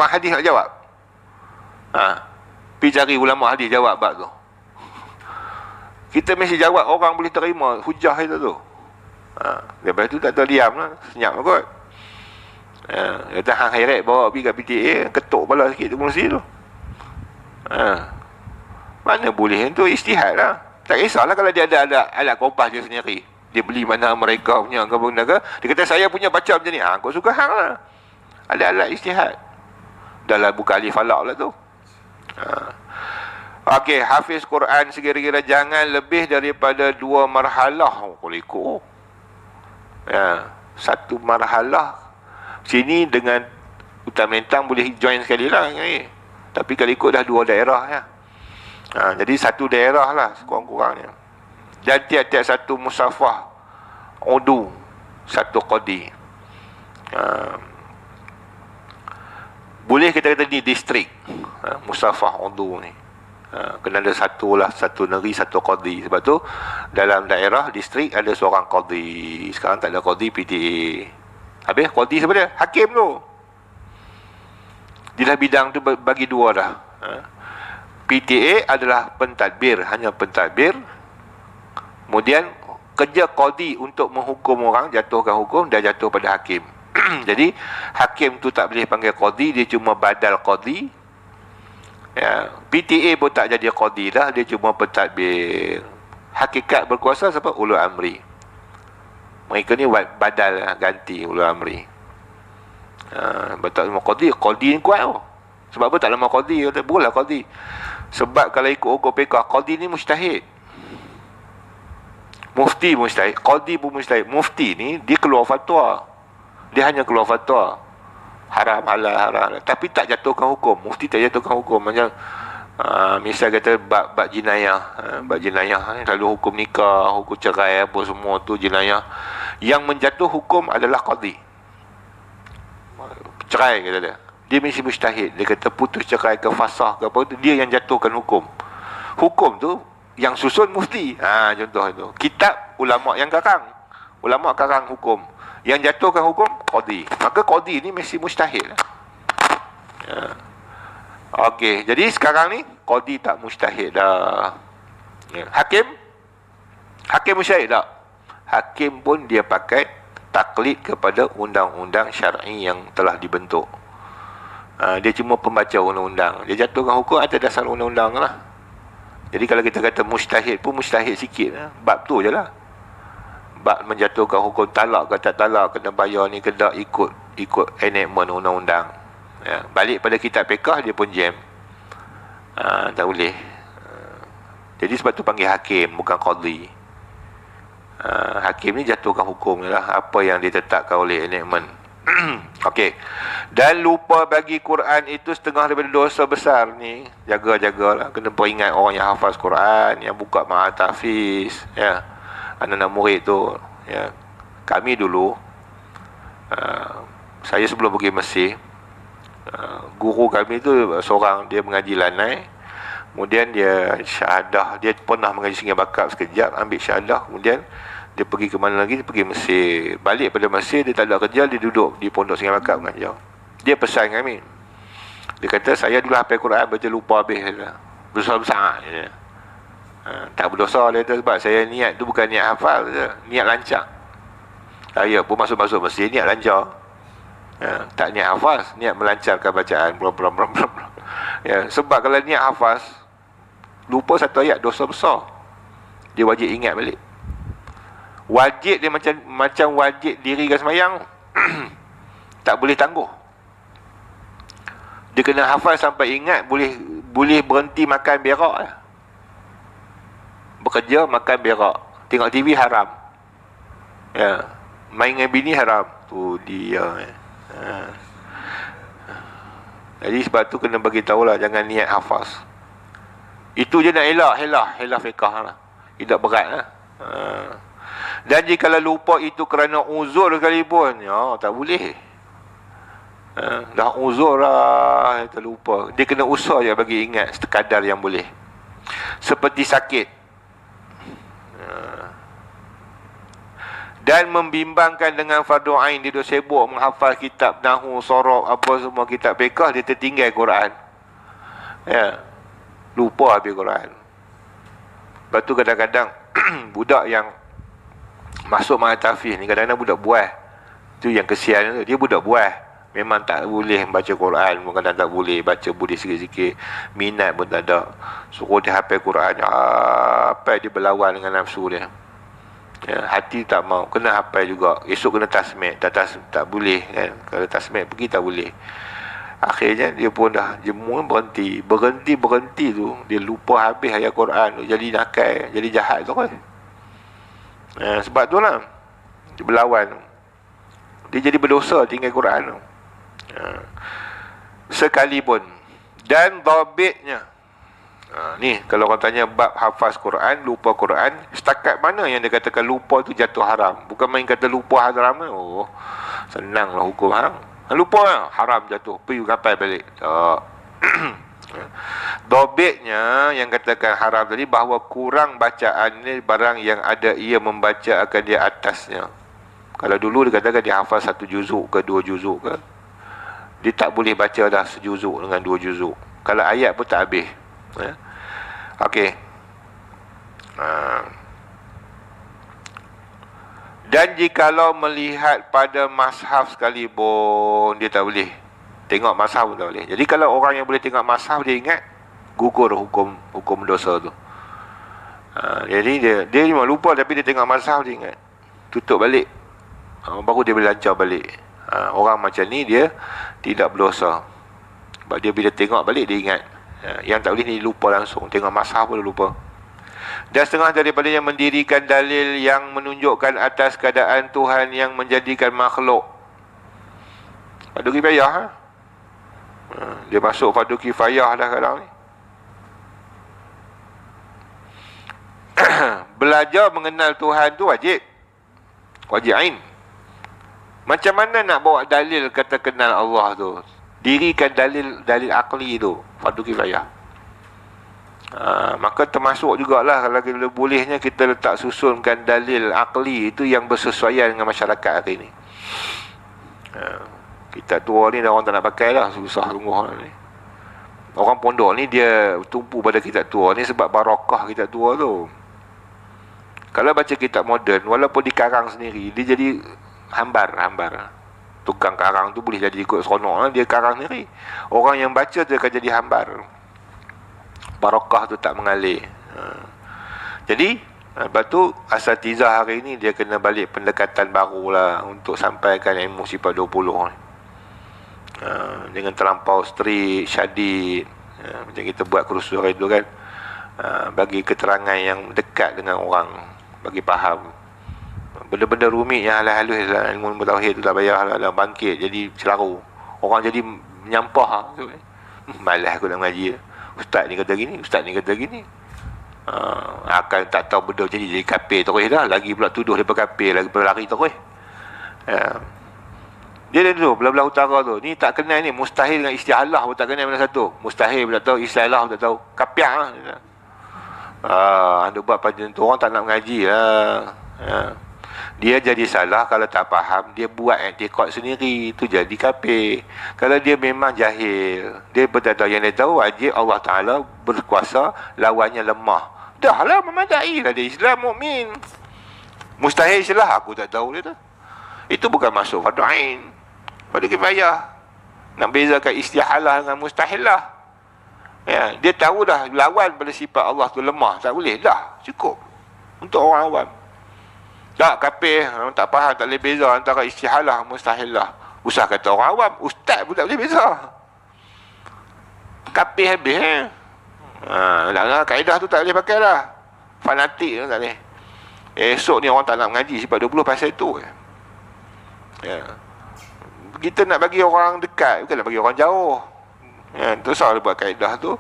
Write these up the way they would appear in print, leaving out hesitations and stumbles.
Orang hadis nak jawab. Pergi cari ulama hadis jawab bab tu. Kita mesti jawab, orang boleh terima hujah itu tu. Lepas tu tak terdiam lah, senyap kot. Kata hang hairat bawa pergi kat PTA, ketuk kepala sikit tu kursi tu. Mana boleh, itu istihad lah. Tak kisahlah kalau dia ada alat kompas dia sendiri. Dia beli mana mereka punya ke benda ke. Dia kata saya punya baca macam ni. Kau suka hang lah. Ada alat istihad. Dalam buka alif falak lah tu. Okey, hafiz Quran sekira-kira jangan lebih daripada 2 marhalah. Kalau ikut. Satu marhalah sini dengan Hutan Melintang boleh join sekali lah. Tapi kalau ikut dah 2 daerah ya. Jadi satu daerah lah sekurang-kurangnya. Dan tiap-tiap satu musafah udu, satu qadi. Boleh kita kata ni distrik, musafah udu ni. Kena ada satu negeri, satu qadi. Sebab tu dalam daerah distrik ada seorang qadi. Sekarang tak ada qadi, PTA. Habis qadi siapa dia? Hakim tu. Di dalam bidang tu bagi 2 dah. PTA adalah pentadbir, hanya pentadbir. Kemudian kerja qadi untuk menghukum orang, jatuhkan hukum, dah jatuh pada hakim. Jadi hakim tu tak boleh panggil qadi, dia cuma badal qadi. PTA pun tak jadi qadi dah, dia cuma pentadbir. Hakikat berkuasa siapa? Ulul amri. Mereka ni badal lah, ganti ulul amri. Betul semua qadi ni kuat tu. Sebab apa tak lama qadi? Kata boleh qadi. Sebab kalau ikut hukum fiqh, qadi ni mujtahid. Mufti mujtahid, qadi pun mujtahid. Mufti ni dia keluar fatwa. Dia hanya keluar fatwa. Haram halal haram. Tapi tak jatuhkan hukum. Mufti tak jatuhkan hukum. Macam misal kata bab jinayah. Bab jinayah lalu hukum nikah, hukum cerai apa semua tu jinayah. Yang menjatuh hukum adalah qadi. Cerai kata dia. Dia mesti mujtahid. Dia kata putus cerai ke fasah ke apa tu, dia yang jatuhkan hukum. Hukum tu yang susun mufti. Contoh itu. Kitab ulama yang karang. Ulama karang hukum. Yang jatuhkan hukum qadi. Maka qadi ni mesti mujtahid. Okey, jadi sekarang ni qadi tak mujtahid dah. Hakim mujtahid tak? Hakim pun dia pakai taklid kepada undang-undang syar'i yang telah dibentuk. Dia cuma pembaca undang-undang. Dia jatuhkan hukum atas dasar undang-undang lah. Jadi kalau kita kata mujtahid pun mujtahid sikit lah. Bab tu je lah. Bab menjatuhkan hukum talak ke tak talak, kena bayar ni kena ikut enactment undang-undang. Balik pada kitab fiqh dia pun jam. Tak boleh. Jadi sebab tu panggil hakim, bukan qadi. Hakim ni jatuhkan hukum je lah, apa yang ditetapkan oleh enactment. Okey. Dan lupa bagi Quran itu setengah daripada dosa besar ni. Jaga-jagalah. Kena peringat orang yang hafaz Quran, yang buka ma'at tahfiz, anak-anak murid tu, Kami dulu, saya sebelum pergi Mesir, guru kami tu seorang, dia mengaji lanai. Kemudian dia syahadah. Dia pernah mengaji Sungai Bakap sekejap, ambil syahadah. Kemudian dia pergi ke mana lagi? Dia pergi Mesir. Balik pada Mesir, dia tak ada kerja, dia duduk di pondok Sungai Bakap mengajar. Dia pesan kami. Dia kata, saya dulu hafal Quran, baca lupa habis. Besar-besar. Tak berdosa dia kata, sebab saya niat tu bukan niat hafal, niat lancar. Saya pun masuk-masuk Mesir, niat lancar. Tak niat hafaz, niat melancarkan bacaan. Sebab kalau niat hafaz, lupa satu ayat, dosa besar. Dia wajib ingat balik. Wajib dia macam wajib dirikan semayang. Tak boleh tangguh. Dia kena hafal sampai ingat, boleh berhenti makan berak lah. Bekerja makan berak, tengok TV haram, main dengan bini haram. Tu dia. Jadi sebab tu kena bagi tahulah, jangan niat hafaz. Itu je nak helah fiqah lah. Tidak berat lah. Dan jika lupa itu kerana uzur sekalipun, tak boleh. Dah uzur lah, terlupa. Dia kena usah je bagi ingat sekadar yang boleh. Seperti sakit. Dan membimbangkan dengan fardu ain. Dia duk sibuk menghafal kitab Nahu, Sorok, apa semua kitab fiqh, dia tertinggal Quran. Ya, lupa habis Quran. Lepas tu kadang-kadang budak yang masuk Mahatafiz ni, kadang-kadang budak buah. Tu yang kesian tu, dia budak buah. Memang tak boleh baca Quran, kadang tak boleh baca, boleh sikit-sikit, minat pun tak ada. Suruh dia hafal Quran, apa dia berlawan dengan nafsu dia. Ya, hati tak mau, kena hafal juga. Esok kena tasmid, tak boleh kan. Kalau tasmid pergi tak boleh. Akhirnya dia pun dah jemur, berhenti tu dia lupa habis ayat Quran tu, jadi nakal, jadi jahat tu kan. Sebab tu lah dia berlawan, dia jadi berdosa tinggal Quran tu. Sekalipun. Dan dhabitnya, ni kalau orang tanya bab hafaz Quran, lupa Quran, setakat mana yang dia katakan lupa tu jatuh haram. Bukan main kata lupa haram. Oh, senanglah hukum haram. Lupa lah, haram jatuh, pergi kapal balik. Dhabitnya yang katakan haram tadi, bahawa kurang bacaan ni barang yang ada ia membaca akan dia atasnya. Kalau dulu dia katakan dia hafal 1 juzuk ke 2 juzuk ke, dia tak boleh baca dah sejuzuk dengan 2 juzuk. Kalau ayat pun tak habis. Okey. Dan jikalau melihat pada mashaf sekalipun, dia tak boleh. Tengok mashaf pun tak boleh. Jadi kalau orang yang boleh tengok mashaf, dia ingat gugur hukum dosa tu. Jadi dia memang lupa, tapi dia tengok mashaf, dia ingat. Tutup balik, baru dia boleh lancar balik. Orang macam ni dia tidak berdosa. Sebab dia bila tengok balik dia ingat. Yang tak boleh ni lupa langsung, tengok mashaf pun dia lupa. Dan setengah daripadanya mendirikan dalil yang menunjukkan atas keadaan Tuhan yang menjadikan makhluk. Fardu kifayah. Dia masuk fardu kifayah dah kadang ni. Belajar mengenal Tuhan tu wajib ain. Macam mana nak bawa dalil kata kenal Allah tu? Dirikan dalil akli tu, fardu kifayah. Maka termasuk jugalah kalau kita bolehnya kita letak susunkan dalil akli itu yang bersesuaian dengan masyarakat hari ni. Kita tua ni orang tak nak pakai lah, susah sungguh ni. Orang pondok ni dia tumpu pada kitab tua ni sebab barakah kitab tua tu. Kalau baca kitab moden, walaupun dikarang sendiri, dia jadi hambar. Tukang karang tu boleh jadi ikut seronok lah, dia karang sendiri. Orang yang baca tu akan jadi hambar, barakah tu tak mengalir. Jadi lepas tu asatizah hari ni dia kena balik pendekatan baru lah untuk sampaikan ilmu sifat 20 ni. Dengan terlampau strict, syadid, macam kita buat kursus hari tu kan. Bagi keterangan yang dekat dengan orang, bagi faham. Benda-benda rumit yang halus-halus lah, ilmu tauhid tu tak payahlah bangkit jadi celaru. Orang jadi menyampah. Malas aku nak mengaji. Ustaz ni kata gini, ustaz ni kata gini. Akan tak tahu benda macam ni jadi kafir terus dah. Lagi pula tuduh dia berkafir, lagi berlari terus. Dia tu belah-belah utara tu, ni tak kenal ni, mustahil dengan istihalah pun tak kenal mana satu. Mustahil pun tak tahu, istihalah pun tak tahu, kapiah lah. Anda buat pada tu orang tak nak mengaji lah. Dia jadi salah kalau tak faham, dia buat i'tiqad sendiri, tu jadi kafir. Kalau dia memang jahil, dia bertahu yang dia tahu wajib Allah Ta'ala berkuasa, lawannya lemah. Dah lah memadai lah dia Islam mukmin. Mustahil salah, aku tak tahu dia tu. Itu bukan masuk fardu ain, fardu kifayah. Nak bezakan istihalah dengan mustahilah. Ya, dia tahu dah lawan pada sifat Allah tu lemah, tak boleh dah, cukup untuk orang awam. Tak kafir, tak faham, tak boleh beza antara istihalah mustahilah. Usah kata orang awam, ustaz pun tak boleh beza. Kafir habis kaedah tu tak boleh pakai lah. Fanatik tu tak boleh. Esok ni orang tak nak mengaji sebab 20 pasal tu. Kita nak bagi orang dekat, bukan nak bagi orang jauh. Tu salah buat kaedah tu.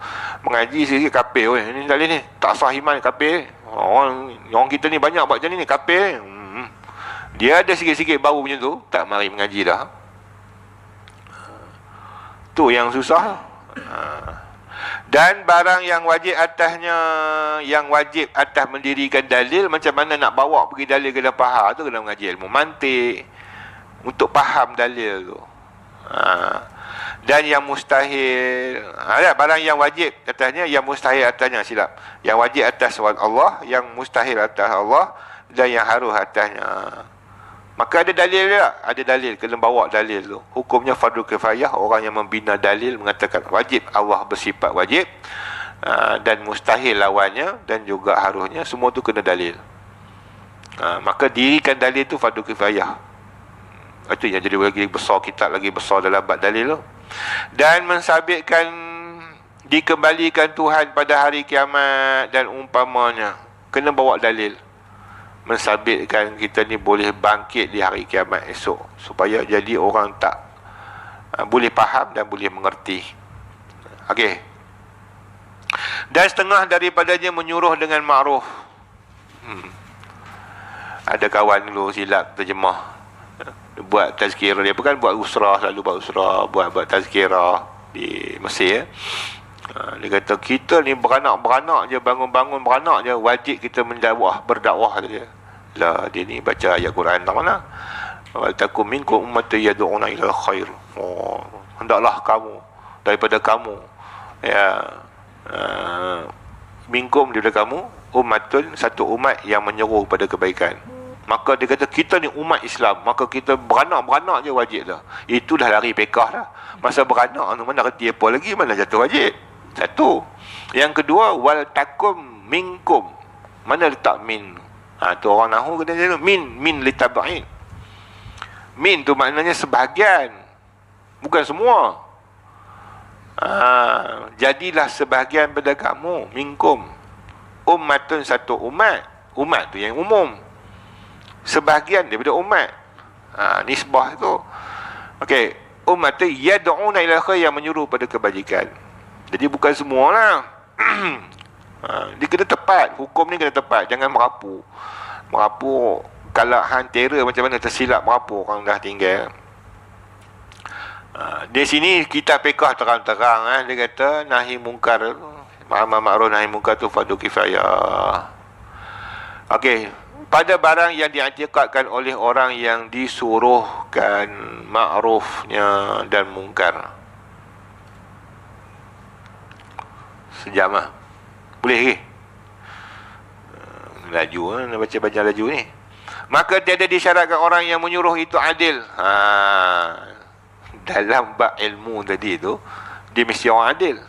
Mengaji sikit kafir. Ni tak boleh ni, tak sah iman, kafir. Orang kita ni banyak buat macam ni kafir. Dia ada sikit-sikit bau macam tu, tak mari mengaji dah. Tu yang susah. Dan barang yang wajib atasnya, yang wajib atas mendirikan dalil, macam mana nak bawa pergi dalil ke dalam paha tu, kena mengaji ilmu mantik untuk faham dalil tu. Dan yang mustahil, barang yang wajib atasnya, yang mustahil atasnya, silap. Yang wajib atas Allah, yang mustahil atas Allah, dan yang harus atasnya. Maka ada dalil tak? Ada dalil, kena bawa dalil tu. Hukumnya fardu kifayah, orang yang membina dalil mengatakan wajib, Allah bersifat wajib, dan mustahil lawannya, dan juga harusnya, semua tu kena dalil. Maka dirikan dalil tu fardu kifayah. Itu yang jadi lagi besar, kitab lagi besar dalam bab dalil tu. Dan mensabitkan dikembalikan Tuhan pada hari kiamat dan umpamanya, kena bawa dalil. Mensabitkan kita ni boleh bangkit di hari kiamat esok, supaya jadi orang tak boleh faham dan boleh mengerti. Okey. Dan setengah daripadanya menyuruh dengan ma'ruf. Ada kawan dulu silap terjemah, buat tazkirah, dia bukan buat usrah, selalu buat usrah, buat tazkirah di Mesir. Dia kata kita ni beranak je, bangun-bangun beranak je, wajib kita berdakwah dia. Lah, dia ni baca ayat Quran tak mana, wal takum minkum ummatun yad'una ila khair. Hendaklah kamu, daripada kamu, ya, minkum daripada kamu, ummatun, satu umat yang menyeru pada kebaikan. Maka dia kata kita ni umat Islam, maka kita beranak je wajib dah. Itu dah lari pekah dah. Masa beranak tu mana reti apa lagi, mana jatuh wajib. Satu. Yang kedua, wal takum minkum. Mana letak min? Tu orang nahu kata macam tu. Min litab'in. Min tu maknanya sebahagian, bukan semua. Jadilah sebahagian pada kamu, minkum. Ummatun, satu umat. Umat tu yang umum, sebahagian daripada umat. Nisbah tu. Okey, umat tu yad'una ila khair, yang menyuruh pada kebajikan. Jadi bukan semualah. Dia kena tepat, hukum ni kena tepat, jangan merapu. Merapu, kalau hang terror macam mana tersilap merapu, orang dah tinggal. Di sini kita pekah terang-terang, dia kata nahi mungkar, amar ma'ruf nahi mungkar tu fardu kifayah. Okey, pada barang yang diiktikadkan oleh orang yang disuruhkan ma'rufnya dan mungkar. Sejam lah, boleh ke? Laju nak baca laju ni. Maka tiada disyaratkan orang yang menyuruh itu adil. Dalam bab ilmu tadi tu, dia mesti orang adil.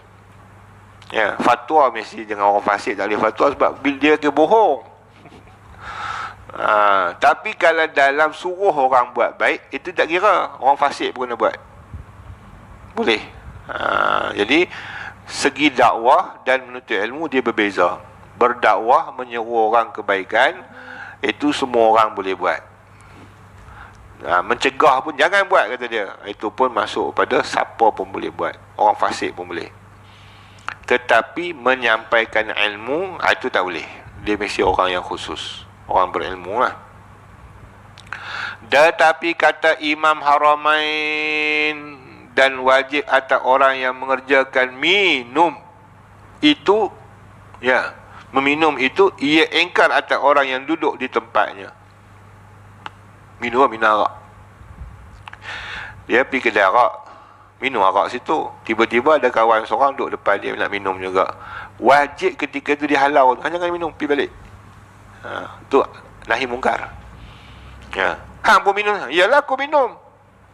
Ya, fatwa mesti jangan orang fasik, tak boleh fatwa sebab dia ke bohong. Tapi kalau dalam suruh orang buat baik, itu tak kira, orang fasik pun kena buat. Boleh. Jadi segi dakwah dan menuntut ilmu dia berbeza. Berdakwah, menyeru orang kebaikan, itu semua orang boleh buat. Mencegah pun jangan buat, kata dia. Itu pun masuk pada siapa pun boleh buat, orang fasik pun boleh. Tetapi menyampaikan ilmu, itu tak boleh. Dia mesti orang yang khusus, orang berilmu lah. Tetapi kata Imam Haramain, dan wajib atas orang yang mengerjakan minum itu, ya, meminum itu, ia engkar atas orang yang duduk di tempatnya. Minum arak. Dia pergi kedai arak, minum arak situ. Tiba-tiba ada kawan seorang duduk depan dia nak minum juga. Wajib ketika itu dihalau, jangan minum, pergi balik. Tu nahi mungkar. Ya. Hang pun minum. Yalah aku minum,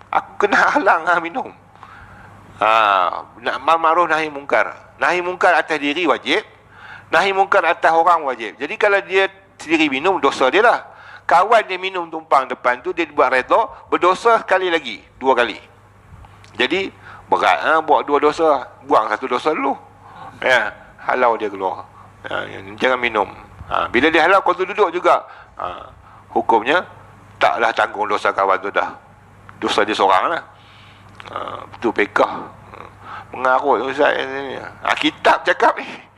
aku kena halang minum. Nak ma'ruf nahi mungkar. Nahi mungkar atas diri wajib, nahi mungkar atas orang wajib. Jadi kalau dia sendiri minum, dosa dia lah. Kawan dia minum tumpang depan tu, dia buat redha, berdosa sekali lagi, 2 kali. Jadi berat, buat 2 dosa, buang 1 dosa dulu. Ya, halau dia keluar. Jangan minum. Bila dia halau, kau tu duduk juga. Hukumnya taklah tanggung dosa kawan tu dah. Dosa dia seorang lah. Betul pekah. Mengarut Ustaz ni. Kitab cakap ni.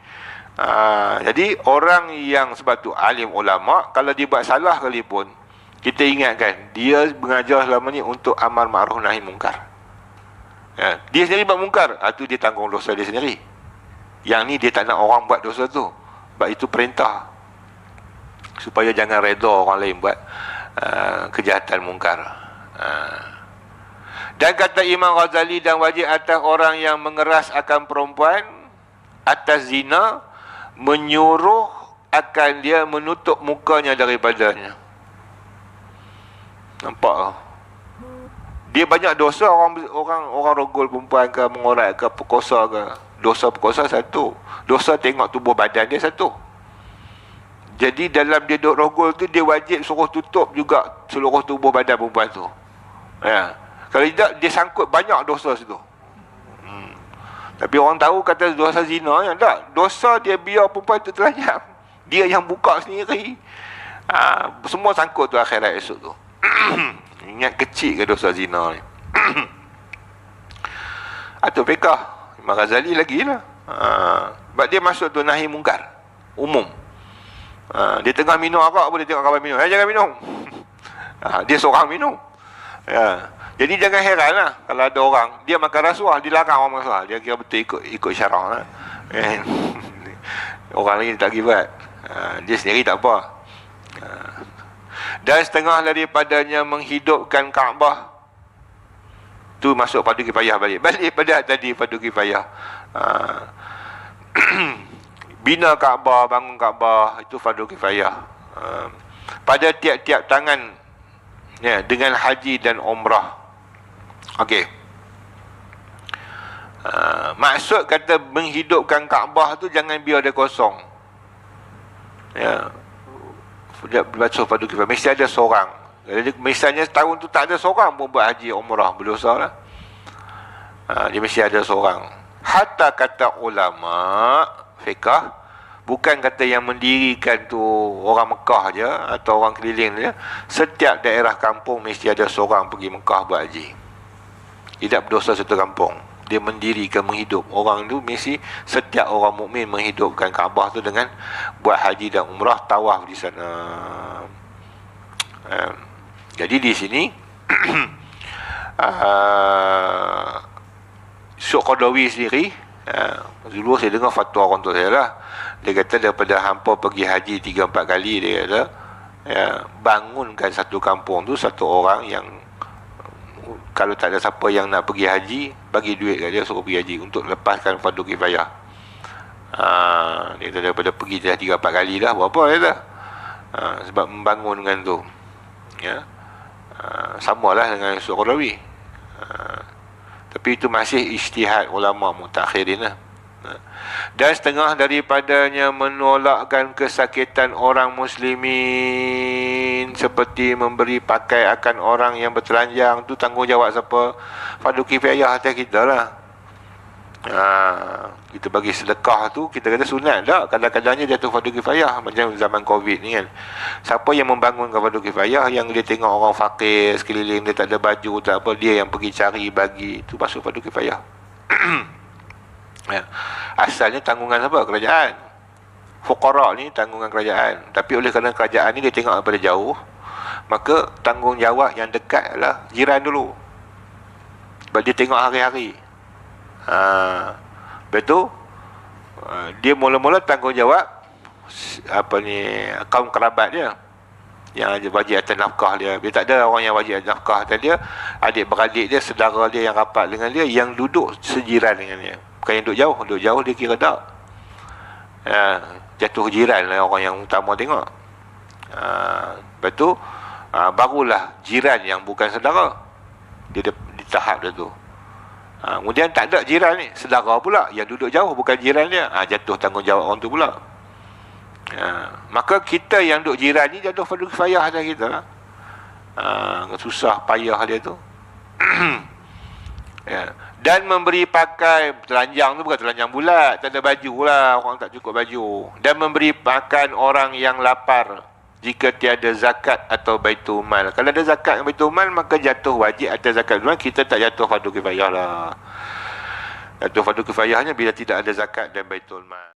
Jadi orang yang, sebab tu alim ulama, kalau dia buat salah kali pun, kita ingatkan dia mengajar selama ni untuk amar ma'ruf nahi mungkar. Dia sendiri buat mungkar, tu dia tanggung dosa dia sendiri. Yang ni dia tak nak orang buat dosa tu, sebab itu perintah supaya jangan redha orang lain buat kejahatan mungkar. Dan kata Imam Ghazali, dan wajib atas orang yang mengeras akan perempuan atas zina, menyuruh akan dia menutup mukanya daripadanya. Nampak tak? Dia banyak dosa. Orang rogol perempuan ke, mengorat ke, perkosa ke. Dosa perkosa satu, dosa tengok tubuh badan dia satu. Jadi dalam dia duk rogol tu, dia wajib suruh tutup juga seluruh tubuh badan perempuan tu. Ya. Kalau tidak, dia sangkut banyak dosa situ. Tapi orang tahu kata dosa zina, ya tak. Dosa dia biar perempuan tu telanjang, dia yang buka sendiri. Semua sangkut tu akhirat esok tu. Ingat kecil ke dosa zina ni? Atau fiqah Imam Ghazali lagi lah. Sebab dia masuk tu nahi mungkar umum. Dia tengah minum arak pun dia tengok kawan minum, jangan minum. Dia seorang minum. Jadi jangan heran lah kalau ada orang dia makan rasuah, dilarang orang makan rasuah, dia kira betul ikut syarak lah. Orang lain tak gibat, dia sendiri tak apa. Dan setengah daripadanya menghidupkan Kaabah. Tu masuk fardu kifayah balik pada tadi fardu kifayah. Bina Kaabah, bangun Kaabah, itu fardu kifayah. Pada tiap-tiap tangan, ya, dengan haji dan umrah. Okey. Maksud kata menghidupkan Kaabah tu jangan biar dia kosong. Ya. Dia baca fardu kifayah, mesti ada seorang. Jadi misalnya setahun tu tak ada seorang pun buat haji umrah, berdosa lah. Dia mesti ada seorang. Hatta kata ulama fiqah, bukan kata yang mendirikan tu orang Mekah je atau orang keliling je. Setiap daerah kampung mesti ada seorang pergi Mekah buat haji. Tidak berdosa satu kampung. Dia mendirikan, menghidup. Orang tu mesti, setiap orang mukmin menghidupkan Kaabah tu dengan buat haji dan umrah, tawaf di sana. Jadi di sini Syekh Qadawi sendiri, dulu saya dengar fatwa orang tu saya lah, dia kata daripada hampa pergi haji 3-4 kali, dia kata bangunkan satu kampung tu satu orang yang, kalau tak ada siapa yang nak pergi haji, bagi duit kat dia suruh pergi haji untuk lepaskan fardu kifayah. Dia kata daripada pergi dah 3-4 kali dah, berapa dia kata, sebab membangunkan tu, ya. Samalah dengan Syekh Qadawi. Tapi itu masih ijtihad ulama mutakhirin lah. Dan setengah daripadanya menolakkan kesakitan orang muslimin, seperti memberi pakai akan orang yang bertelanjang. Tu tanggungjawab siapa? Fardu kifayah atas kita lah. Kita bagi sedekah tu, kita kata sunat tak? Kadang-kadangnya jatuh fardu kifayah, macam zaman Covid ni kan. Siapa yang membangunkan fardu kifayah, yang dia tengok orang fakir sekeliling dia tak ada baju, tak apa, dia yang pergi cari bagi, tu masuk fardu kifayah. Ya. Asalnya tanggungan siapa? Kerajaan. Fuqara ni tanggungan kerajaan. Tapi oleh kerana kerajaan ni dia tengok daripada jauh, maka tanggungjawab yang dekat adalah jiran dulu. Sebab dia tengok hari-hari. Betul. Dia mula-mula tanggungjawab kaum kerabat dia yang wajib atas nafkah dia. Dia tak ada orang yang wajib atas nafkah atas dia. Adik-beradik dia, saudara dia yang rapat dengan dia, yang duduk sejiran dengan dia. Bukan yang duduk jauh dia kira tak. Jatuh jiran lah orang yang utama tengok. Lepas tu barulah jiran yang bukan saudara, dia di tahap dia tu. Kemudian tak ada jiran ni, saudara pula yang duduk jauh, bukan jiran dia, jatuh tanggungjawab orang tu pula. Maka kita yang duduk jiran ni jatuh fardu kifayah atas kita lah. Susah payah dia tu. Ya. Dan memberi pakai, telanjang tu bukan telanjang bulat, tak ada baju lah, orang tak cukup baju. Dan memberi makan orang yang lapar jika tiada zakat atau baitul mal. Kalau ada zakat dan baitul mal, maka jatuh wajib atas zakat mal. Kita tak jatuh fardu kifayah lah. Jatuh fardu kifayahnya bila tidak ada zakat dan baitul mal.